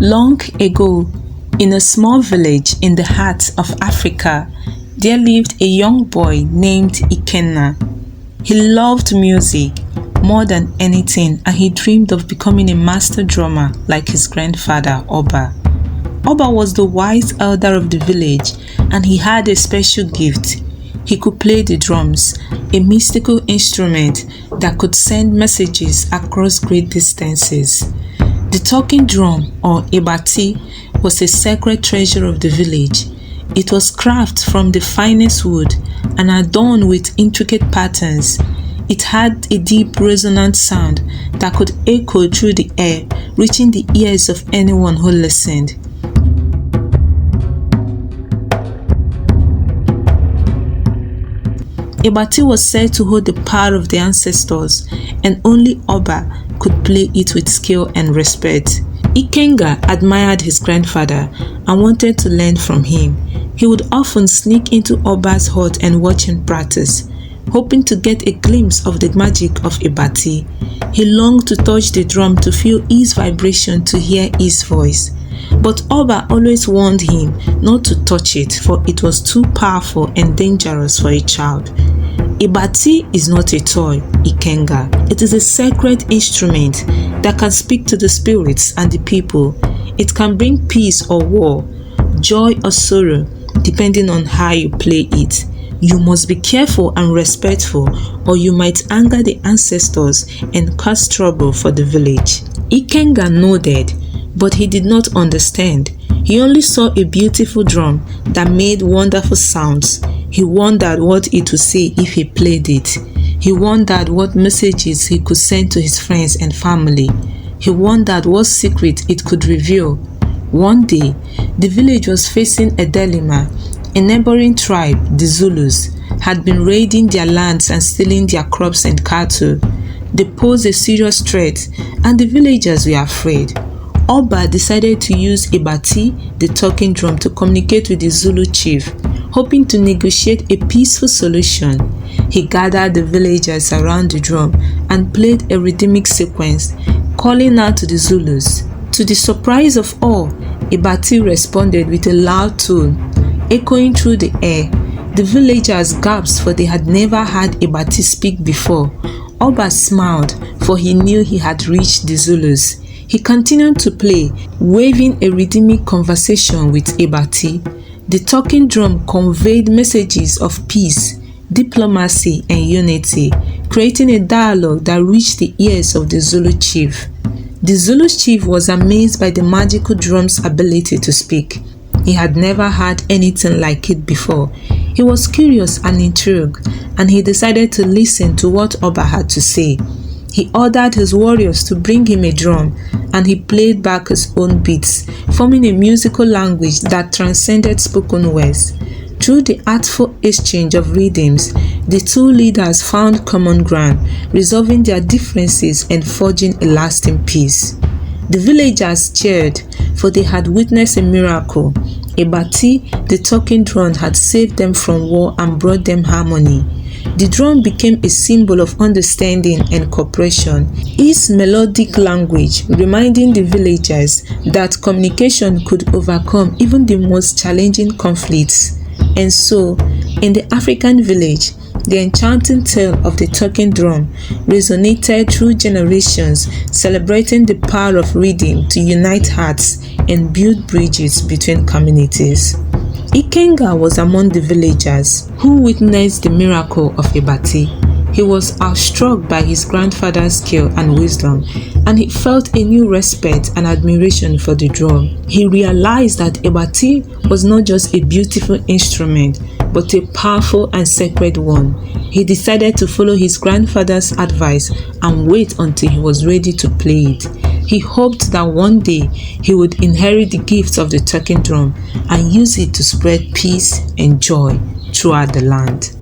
Long ago, in a small village in the heart of Africa, there lived a young boy named Ikenga. He loved music more than anything, and he dreamed of becoming a master drummer like his grandfather, Oba. Oba was the wise elder of the village, and he had a special gift. He could play the drums, a mystical instrument that could send messages across great distances. The talking drum, or ebati, was a sacred treasure of the village. It was crafted from the finest wood and adorned with intricate patterns. It had a deep resonant sound that could echo through the air, reaching the ears of anyone who listened. Ebati was said to hold the power of the ancestors, and only Oba could play it with skill and respect. Ikenga admired his grandfather and wanted to learn from him. He would often sneak into Oba's hut and watch him practice, hoping to get a glimpse of the magic of Ebati. He longed to touch the drum to feel its vibration, to hear his voice. But Oba always warned him not to touch it, for it was too powerful and dangerous for a child. Ebati is not a toy, Ikenga. It is a sacred instrument that can speak to the spirits and the people. It can bring peace or war, joy or sorrow, depending on how you play it. You must be careful and respectful, or you might anger the ancestors and cause trouble for the village. Ikenga nodded, but he did not understand. He only saw a beautiful drum that made wonderful sounds. He wondered what it would say if he played it. He wondered what messages he could send to his friends and family. He wondered what secret it could reveal. One day, the village was facing a dilemma. A neighboring tribe, the Zulus, had been raiding their lands and stealing their crops and cattle. They posed a serious threat, and the villagers were afraid. Oba decided to use Ebati, the talking drum, to communicate with the Zulu chief, hoping to negotiate a peaceful solution. He gathered the villagers around the drum and played a rhythmic sequence, calling out to the Zulus. To the surprise of all, Ebati responded with a loud tone, echoing through the air. The villagers gasped, for they had never heard Ebati speak before. Oba smiled, for he knew he had reached the Zulus. He continued to play, waving a rhythmic conversation with Ebati. The talking drum conveyed messages of peace, diplomacy, and unity, creating a dialogue that reached the ears of the Zulu chief. The Zulu chief was amazed by the magical drum's ability to speak. He had never heard anything like it before. He was curious and intrigued, and he decided to listen to what Oba had to say. He ordered his warriors to bring him a drum, and he played back his own beats, forming a musical language that transcended spoken words. Through the artful exchange of rhythms, the two leaders found common ground, resolving their differences and forging a lasting peace. The villagers cheered, for they had witnessed a miracle. Ebati, the talking drum, had saved them from war and brought them harmony. The drum became a symbol of understanding and cooperation, its melodic language reminding the villagers that communication could overcome even the most challenging conflicts. And so, in the African village, the enchanting tale of the talking drum resonated through generations, celebrating the power of rhythm to unite hearts and build bridges between communities. Ikenga was among the villagers who witnessed the miracle of Ebati. He was awestruck by his grandfather's skill and wisdom, and he felt a new respect and admiration for the drum. He realized that Ebati was not just a beautiful instrument, but a powerful and sacred one. He decided to follow his grandfather's advice and wait until he was ready to play it. He hoped that one day he would inherit the gift of the talking drum and use it to spread peace and joy throughout the land.